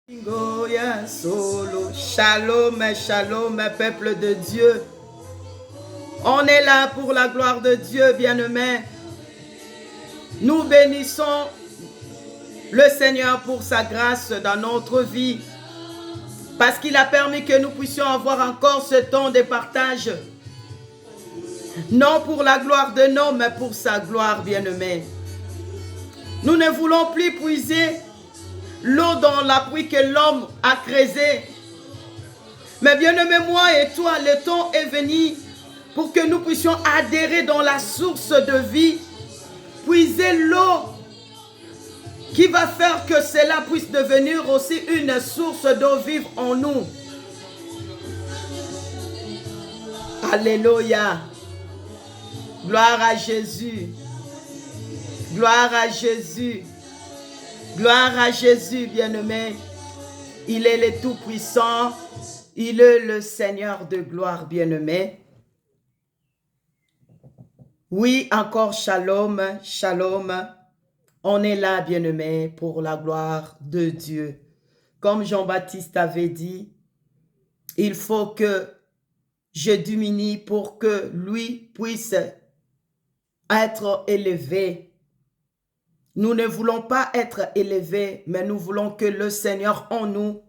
Goya solo. Shalom, shalom, peuple de Dieu. On est là pour la gloire de Dieu, bien-aimés. Nous bénissons le Seigneur pour sa grâce dans notre vie, parce qu'il a permis que nous puissions avoir encore ce temps de partage. Non pour la gloire de l'homme, mais pour sa gloire, bien-aimés. Nous ne voulons plus puiser l'eau dans la pluie que l'homme a creusée. Mais bien-aimé, moi et toi, le temps est venu pour que nous puissions adhérer dans la source de vie, puiser l'eau qui va faire que cela puisse devenir aussi une source d'eau vive en nous. Alléluia. Gloire à Jésus. Gloire à Jésus. Gloire à Jésus, bien-aimé. Il est le Tout-Puissant. Il est le Seigneur de gloire, bien-aimé. Oui, encore shalom, shalom. On est là, bien-aimé, pour la gloire de Dieu. Comme Jean-Baptiste avait dit, il faut que je diminue pour que lui puisse être élevé. Nous ne voulons pas être élevés, mais nous voulons que le Seigneur en nous,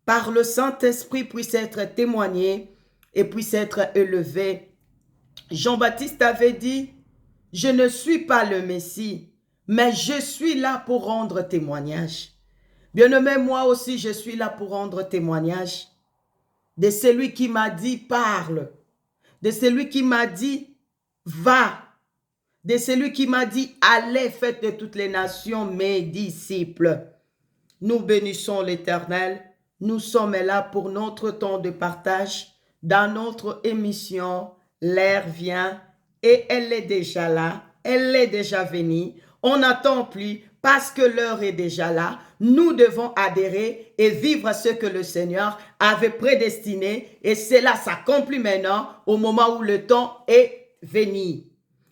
par le Saint-Esprit, puisse être témoigné et puisse être élevé. Jean-Baptiste avait dit, je ne suis pas le Messie, mais je suis là pour rendre témoignage. Bien-aimé, moi aussi, je suis là pour rendre témoignage de celui qui m'a dit, parle, de celui qui m'a dit, va, de celui qui m'a dit, allez, faites de toutes les nations mes disciples. Nous bénissons l'Éternel. Nous sommes là pour notre temps de partage. Dans notre émission, l'heure vient et elle est déjà là. Elle est déjà venue. On n'attend plus parce que l'heure est déjà là. Nous devons adhérer et vivre ce que le Seigneur avait prédestiné. Et cela s'accomplit maintenant au moment où le temps est venu.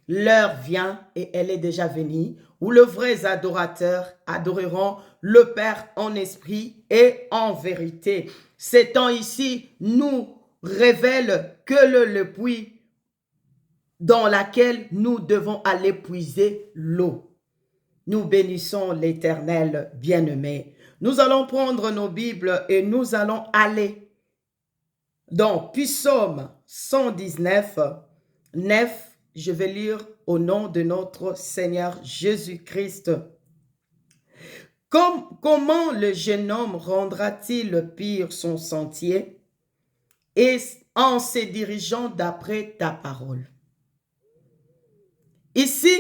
L'heure vient et elle est déjà venue où les vrais adorateurs adoreront le Père en esprit et en vérité. Ces temps ici nous révèlent que le puits dans lequel nous devons aller puiser l'eau. Nous bénissons l'Éternel bien-aimé. Nous allons prendre nos Bibles et nous allons aller dans Psaume 119, 9. Je vais lire au nom de notre Seigneur Jésus-Christ. Comment le jeune homme rendra-t-il pire son sentier et en se dirigeant d'après ta parole? Ici,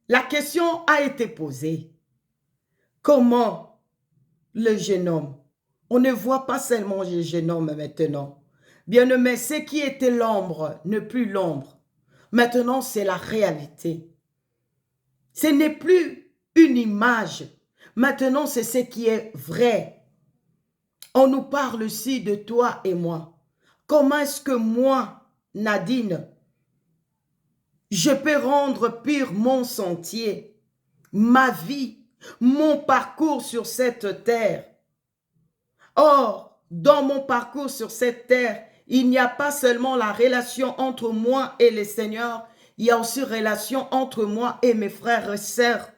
la question a été posée. Comment le jeune homme? On ne voit pas seulement le jeune homme maintenant. Bien-aimé, ce qui était l'ombre n'est plus l'ombre. Maintenant, c'est la réalité. Ce n'est plus une image. Maintenant, c'est ce qui est vrai. On nous parle ici de toi et moi. Comment est-ce que moi, Nadine, je peux rendre pur mon sentier, ma vie, mon parcours sur cette terre? Or, dans mon parcours sur cette terre, il n'y a pas seulement la relation entre moi et le Seigneur, il y a aussi relation entre moi et mes frères et sœurs.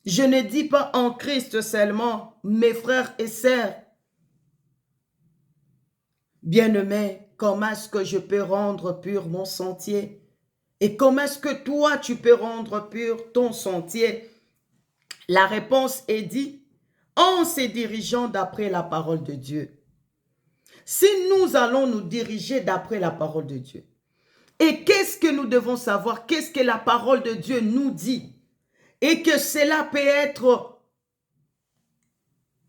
Je ne dis pas en Christ seulement, mes frères et sœurs. Bien-aimé, comment est-ce que je peux rendre pur mon sentier? Et comment est-ce que toi, tu peux rendre pur ton sentier? La réponse est dit en se dirigeant d'après la parole de Dieu. Si nous allons nous diriger d'après la parole de Dieu, et qu'est-ce que nous devons savoir? Qu'est-ce que la parole de Dieu nous dit? Et que cela peut être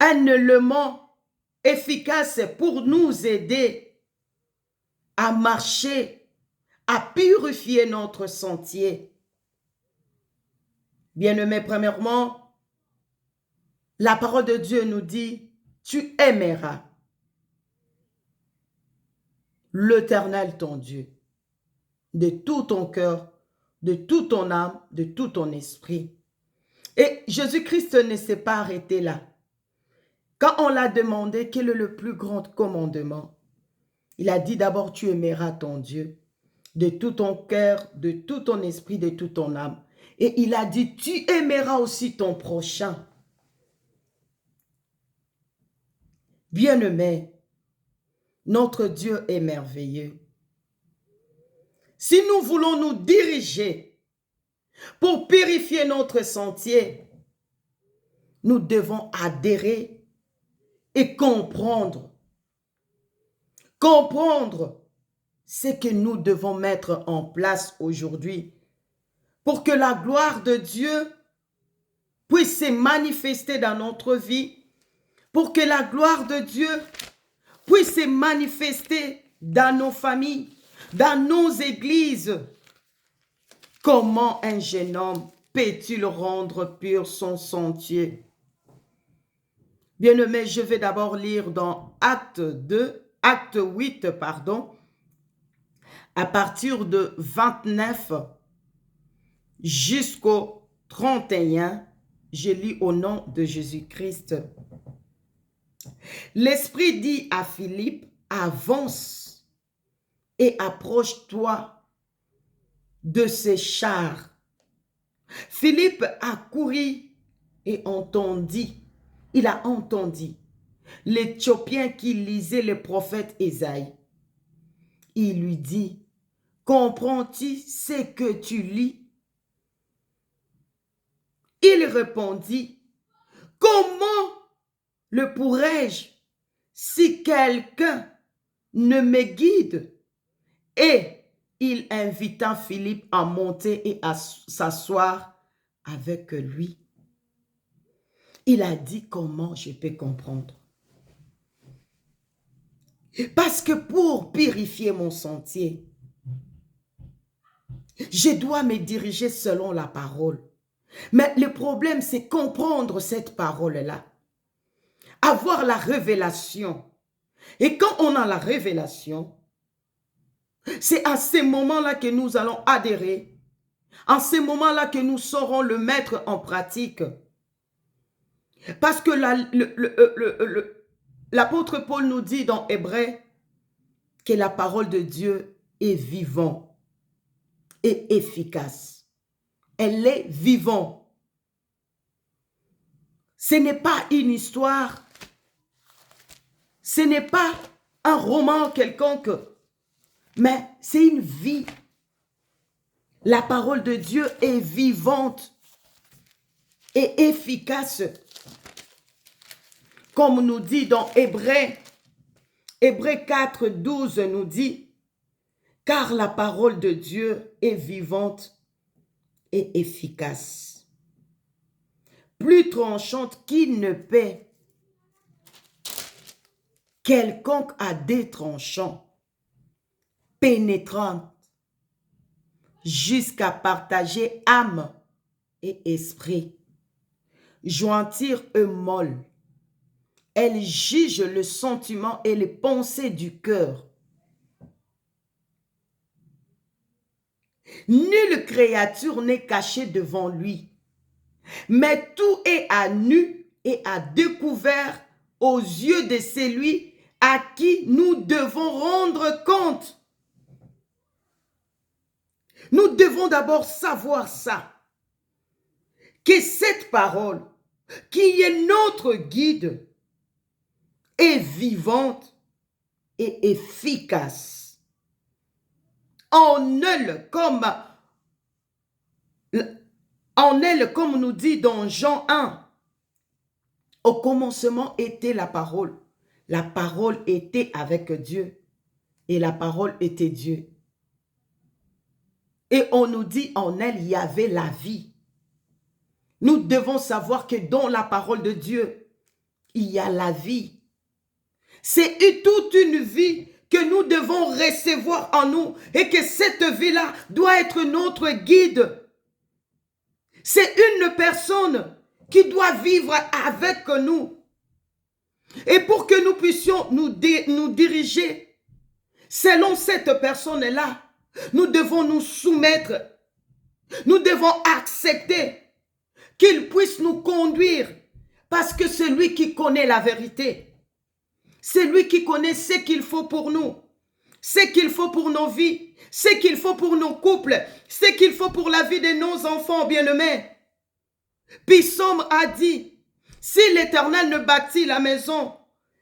un élément efficace pour nous aider à marcher, à purifier notre sentier. Bien-aimé, premièrement, la parole de Dieu nous dit, tu aimeras l'Éternel ton Dieu de tout ton cœur, de toute ton âme, de tout ton esprit. Et Jésus-Christ ne s'est pas arrêté là. Quand on l'a demandé quel est le plus grand commandement, il a dit d'abord tu aimeras ton Dieu de tout ton cœur, de tout ton esprit, de toute ton âme. Et il a dit tu aimeras aussi ton prochain. Bien-aimé, notre Dieu est merveilleux. Si nous voulons nous diriger pour purifier notre sentier, nous devons adhérer et comprendre. Comprendre ce que nous devons mettre en place aujourd'hui pour que la gloire de Dieu puisse se manifester dans notre vie, pour que la gloire de Dieu puisse se manifester dans nos familles, dans nos églises. Comment un jeune homme peut-il rendre pur son sentier? Bien-aimé, je vais d'abord lire dans Acte 8, à partir de 29 jusqu'au 31, je lis au nom de Jésus-Christ. L'Esprit dit à Philippe, avance et approche-toi de ces chars. Philippe a couru et entendit, il a entendu l'Éthiopien qui lisait le prophète Ésaïe. Il lui dit, comprends-tu ce que tu lis? Il répondit, comment le pourrais-je si quelqu'un ne me guide? Et il invita Philippe à monter et à s'asseoir avec lui. Il a dit comment je peux comprendre. Parce que pour purifier mon sentier, je dois me diriger selon la parole. Mais le problème, c'est comprendre cette parole-là. Avoir la révélation. Et quand on a la révélation, c'est à ce moment-là que nous allons adhérer. En ce moment-là que nous saurons le mettre en pratique. Parce que l'apôtre Paul nous dit dans Hébreux que la parole de Dieu est vivante et efficace. Elle est vivante. Ce n'est pas une histoire. Ce n'est pas un roman quelconque. Mais c'est une vie. La parole de Dieu est vivante et efficace. Comme nous dit dans Hébreux 4, 12 nous dit, car la parole de Dieu est vivante et efficace. Plus tranchante qu'il ne peut, quelconque à des tranchants, pénétrante, jusqu'à partager âme et esprit, jointure et molle. Elle juge le sentiment et les pensées du cœur. Nulle créature n'est cachée devant lui, mais tout est à nu et à découvert aux yeux de celui à qui nous devons rendre compte. Nous devons d'abord savoir ça, que cette parole, qui est notre guide, est vivante et efficace. En elle, comme nous dit dans Jean 1, au commencement était la parole. La parole était avec Dieu et la parole était Dieu. Et on nous dit en elle, il y avait la vie. Nous devons savoir que dans la parole de Dieu, il y a la vie. C'est toute une vie que nous devons recevoir en nous et que cette vie-là doit être notre guide. C'est une personne qui doit vivre avec nous. Et pour que nous puissions nous diriger selon cette personne-là, nous devons nous soumettre. Nous devons accepter qu'il puisse nous conduire Parce que c'est lui qui connaît la vérité. C'est lui qui connaît ce qu'il faut pour nous, ce qu'il faut pour nos vies, ce qu'il faut pour nos couples, ce qu'il faut pour la vie de nos enfants bien-aimés. Puis Somme a dit, si l'Éternel ne bâtit la maison,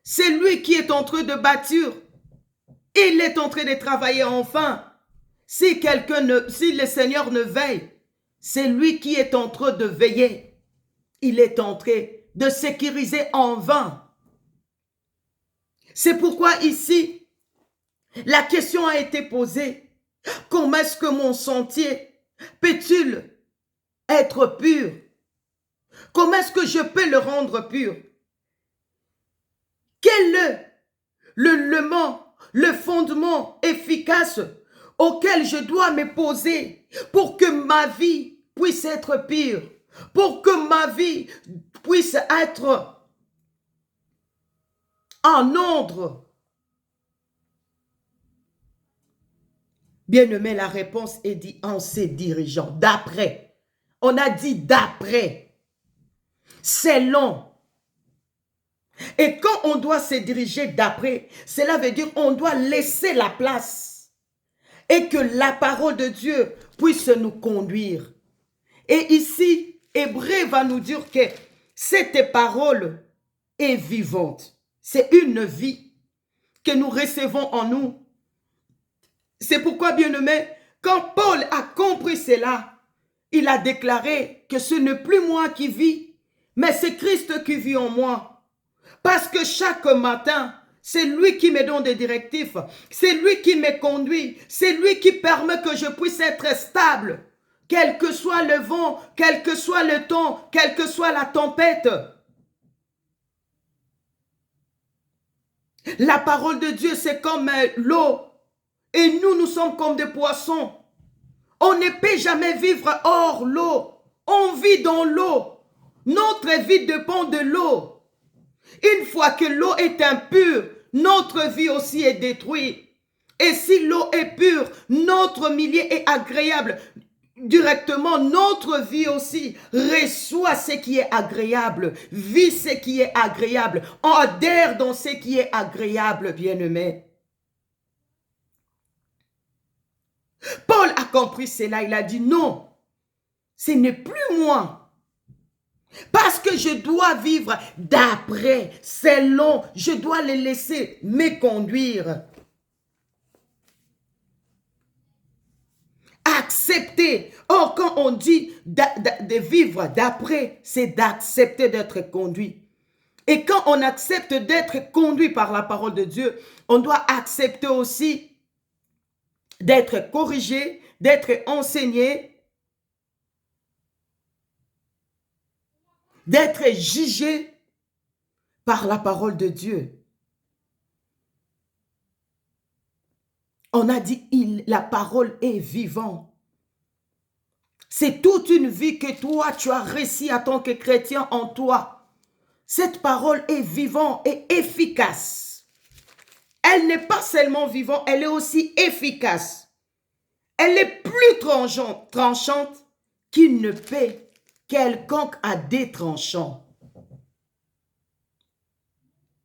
c'est lui qui est en train de bâtir. Il est en train de travailler enfin. Si le Seigneur ne veille, c'est lui qui est en train de veiller. Il est en train de sécuriser en vain. C'est pourquoi ici, la question a été posée. Comment est-ce que mon sentier peut-il être pur? Comment est-ce que je peux le rendre pur? Quel est le fondement efficace auquel je dois me poser pour que ma vie puisse être pure, pour que ma vie puisse être en ordre? Bien-aimé, la réponse est dit en se dirigeant, d'après. On a dit d'après. C'est long. Et quand on doit se diriger d'après, cela veut dire qu'on doit laisser la place et que la parole de Dieu puisse nous conduire. Et ici, Hébreu va nous dire que cette parole est vivante. C'est une vie que nous recevons en nous. C'est pourquoi, bien-aimé, quand Paul a compris cela, il a déclaré que ce n'est plus moi qui vis, mais c'est Christ qui vit en moi. Parce que chaque matin, c'est lui qui me donne des directives, c'est lui qui me conduit, c'est lui qui permet que je puisse être stable, quel que soit le vent, quel que soit le temps, quelle que soit la tempête. La parole de Dieu, c'est comme l'eau. Et nous sommes comme des poissons. On ne peut jamais vivre hors l'eau. On vit dans l'eau. Notre vie dépend de l'eau. Une fois que l'eau est impure, notre vie aussi est détruite. Et si l'eau est pure, notre milieu est agréable. Directement, notre vie aussi reçoit ce qui est agréable, vit ce qui est agréable, adhère dans ce qui est agréable, bien-aimé. Paul a compris cela, il a dit non, ce n'est plus moi. Parce que je dois vivre d'après, selon, je dois les laisser me conduire. Accepter. Or, quand on dit de vivre d'après, c'est d'accepter d'être conduit. Et quand on accepte d'être conduit par la parole de Dieu, on doit accepter aussi d'être corrigé, d'être enseigné, d'être jugé par la parole de Dieu. On a dit, la parole est vivante. C'est toute une vie que toi, tu as réussi en tant que chrétien en toi. Cette parole est vivante et efficace. Elle n'est pas seulement vivante, elle est aussi efficace. Elle est plus tranchante qu'il ne peut quelconque à des tranchants.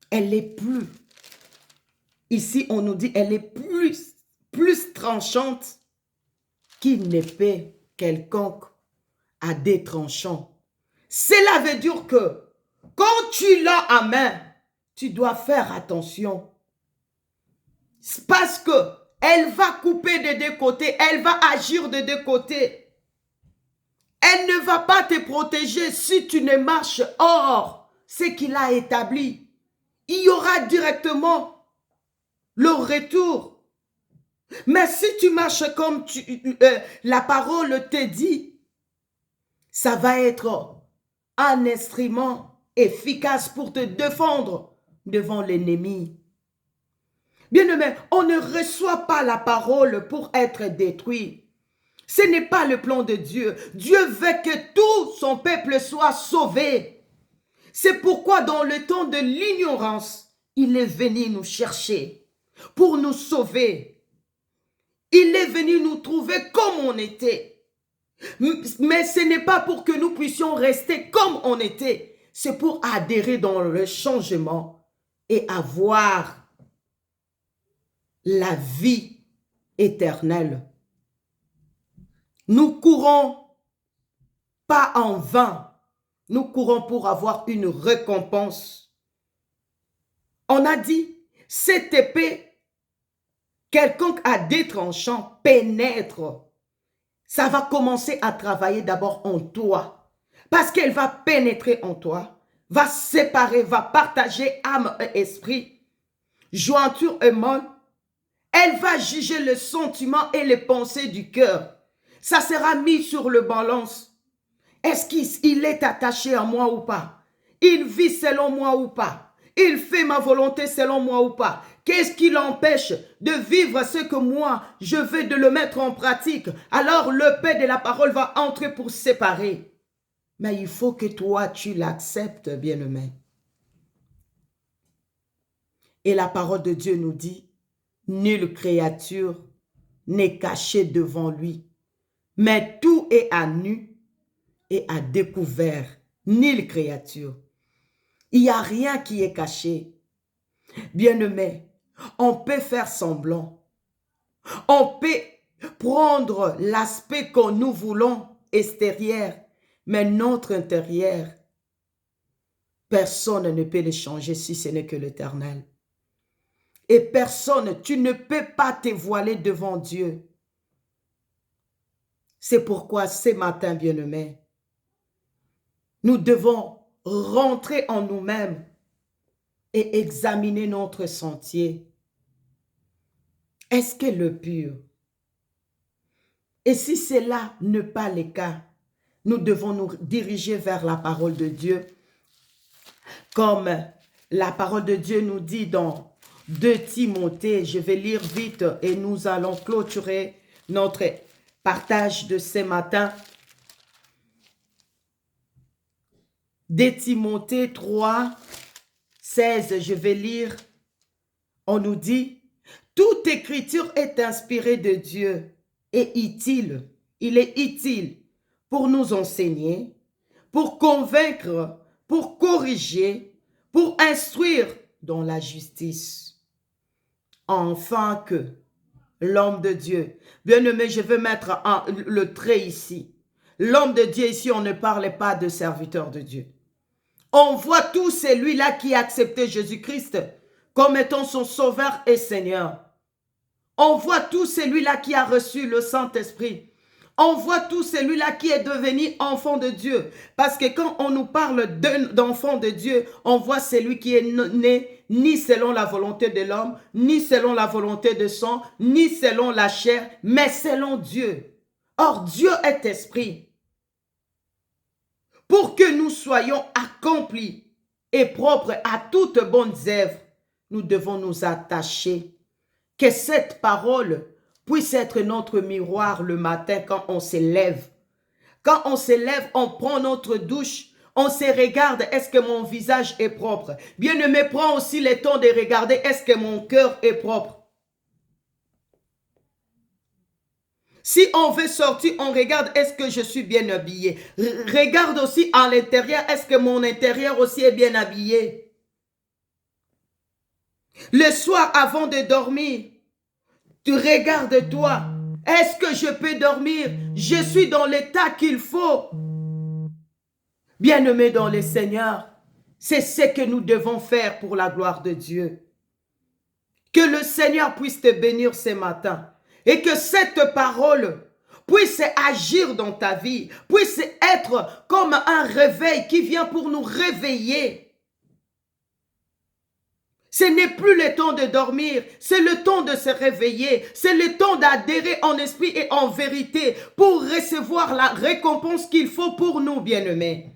Elle est plus. Ici, on nous dit, elle est plus tranchante qu'il ne peut quelconque à des tranchants. Cela veut dire que quand tu l'as à main, tu dois faire attention. Parce que elle va couper de deux côtés, elle va agir de deux côtés. Elle ne va pas te protéger si tu ne marches hors ce qu'il a établi. Il y aura directement le retour. Mais si tu marches comme la parole te dit, ça va être un instrument efficace pour te défendre devant l'ennemi. Bien-aimé, on ne reçoit pas la parole pour être détruit. Ce n'est pas le plan de Dieu. Dieu veut que tout son peuple soit sauvé. C'est pourquoi dans le temps de l'ignorance, il est venu nous chercher pour nous sauver. Il est venu nous trouver comme on était. Mais ce n'est pas pour que nous puissions rester comme on était. c'est pour adhérer dans le changement et avoir la vie éternelle. Nous courons pas en vain. Nous courons pour avoir une récompense. On a dit, cette épée, quelconque à deux tranchants pénètre. Ça va commencer à travailler d'abord en toi. Parce qu'elle va pénétrer en toi, va séparer, va partager âme et esprit, jointure et moelle. Elle va juger le sentiment et les pensées du cœur. Ça sera mis sur le balance. Est-ce qu'il est attaché à moi ou pas? Il vit selon moi ou pas? Il fait ma volonté selon moi ou pas? Qu'est-ce qui l'empêche de vivre ce que moi, je veux de le mettre en pratique? Alors le paix de la parole va entrer pour séparer. Mais il faut que toi, tu l'acceptes, bien-aimé. Et la parole de Dieu nous dit, nulle créature n'est cachée devant lui, mais tout est à nu et à découvert. Nulle créature. Il n'y a rien qui est caché. Bien-aimé, on peut faire semblant. On peut prendre l'aspect que nous voulons extérieur, mais notre intérieur, personne ne peut le changer si ce n'est que l'Éternel. Et personne, tu ne peux pas te voiler devant Dieu. C'est pourquoi ce matin, bien-aimés, nous devons rentrer en nous-mêmes et examiner notre sentier. Est-ce que le pur? Et si cela n'est pas le cas, nous devons nous diriger vers la parole de Dieu. Comme la parole de Dieu nous dit dans 2 Timothée, je vais lire vite et nous allons clôturer notre partage de ce matin. 2 Timothée 3, 16, je vais lire. On nous dit, toute écriture est inspirée de Dieu et utile. Il est utile pour nous enseigner, pour convaincre, pour corriger, pour instruire dans la justice. Enfin que l'homme de Dieu, bien-aimé, je veux mettre le trait ici. L'homme de Dieu ici, on ne parle pas de serviteur de Dieu. On voit tout celui-là qui a accepté Jésus-Christ comme étant son sauveur et Seigneur. On voit tout celui-là qui a reçu le Saint-Esprit. On voit tout celui-là qui est devenu enfant de Dieu. Parce que quand on nous parle d'enfant de Dieu, on voit celui qui est né ni selon la volonté de l'homme, ni selon la volonté de sang, ni selon la chair, mais selon Dieu. Or, Dieu est esprit. Pour que nous soyons accomplis et propres à toutes bonnes œuvres, nous devons nous attacher. Que cette parole puisse être notre miroir le matin quand on se lève. Quand on se lève, on prend notre douche, on se regarde, est-ce que mon visage est propre? Bien-aimé, prends aussi le temps de regarder, est-ce que mon cœur est propre? Si on veut sortir, on regarde, est-ce que je suis bien habillé? Regarde aussi à l'intérieur, est-ce que mon intérieur aussi est bien habillé? Le soir, avant de dormir, tu regardes toi. Est-ce que je peux dormir? Je suis dans l'état qu'il faut. Bien-aimés dans le Seigneur, c'est ce que nous devons faire pour la gloire de Dieu. Que le Seigneur puisse te bénir ce matin. Et que cette parole puisse agir dans ta vie, puisse être comme un réveil qui vient pour nous réveiller. Ce n'est plus le temps de dormir, c'est le temps de se réveiller, c'est le temps d'adhérer en esprit et en vérité pour recevoir la récompense qu'il faut pour nous, bien-aimés.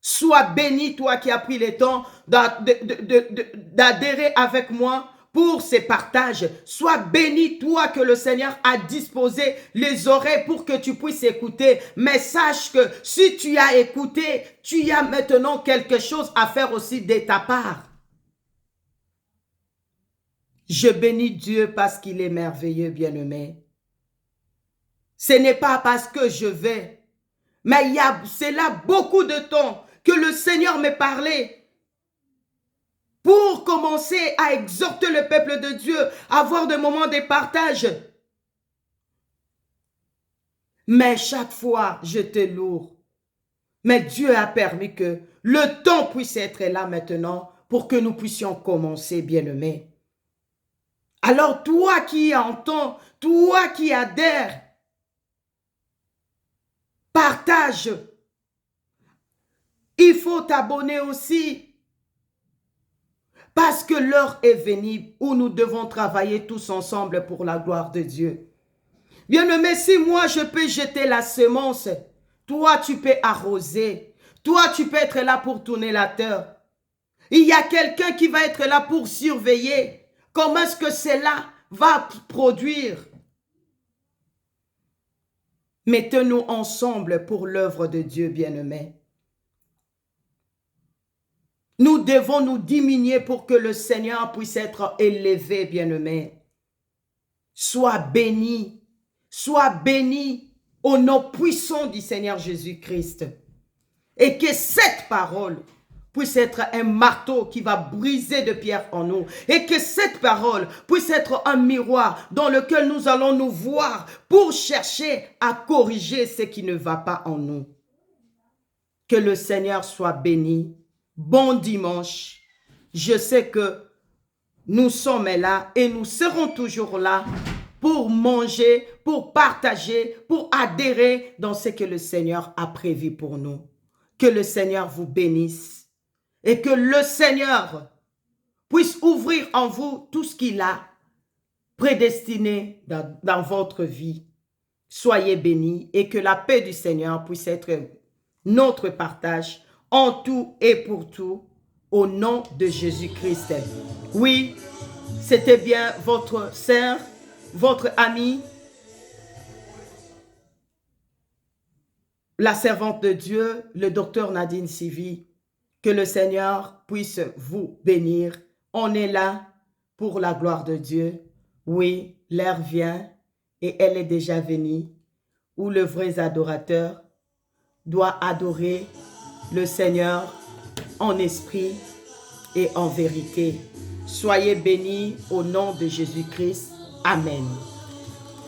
Sois béni, toi qui as pris le temps d'adhérer avec moi pour ces partages. Sois béni, toi que le Seigneur a disposé les oreilles pour que tu puisses écouter. Mais sache que si tu as écouté, tu as maintenant quelque chose à faire aussi de ta part. Je bénis Dieu parce qu'il est merveilleux, bien-aimé. Ce n'est pas parce que je vais, Mais c'est là beaucoup de temps que le Seigneur m'est parlé pour commencer à exhorter le peuple de Dieu, à avoir des moments de partage. Mais chaque fois, j'étais lourd. Mais Dieu a permis que le temps puisse être là maintenant pour que nous puissions commencer, bien-aimés. Alors toi qui entends, toi qui adhères, partage. Il faut t'abonner aussi. Parce que l'heure est venue où nous devons travailler tous ensemble pour la gloire de Dieu. Bien-aimé, si moi je peux jeter la semence, toi tu peux arroser. Toi tu peux être là pour tourner la terre. Il y a quelqu'un qui va être là pour surveiller. Comment est-ce que cela va produire? Mettons-nous ensemble pour l'œuvre de Dieu, bien-aimé. Nous devons nous diminuer pour que le Seigneur puisse être élevé, bien-aimé. Sois béni au nom puissant du Seigneur Jésus-Christ. Et que cette parole puisse être un marteau qui va briser de pierre en nous. Et que cette parole puisse être un miroir dans lequel nous allons nous voir pour chercher à corriger ce qui ne va pas en nous. Que le Seigneur soit béni. Bon dimanche. Je sais que nous sommes là et nous serons toujours là pour manger, pour partager, pour adhérer dans ce que le Seigneur a prévu pour nous. Que le Seigneur vous bénisse et que le Seigneur puisse ouvrir en vous tout ce qu'il a prédestiné dans votre vie. Soyez bénis et que la paix du Seigneur puisse être notre partage en tout et pour tout, au nom de Jésus-Christ. Oui, c'était bien votre sœur, votre amie, la servante de Dieu, le docteur Nadine Sivy. Que le Seigneur puisse vous bénir. On est là pour la gloire de Dieu. Oui, l'heure vient et elle est déjà venue où le vrai adorateur doit adorer le Seigneur en esprit et en vérité. Soyez bénis au nom de Jésus-Christ. Amen.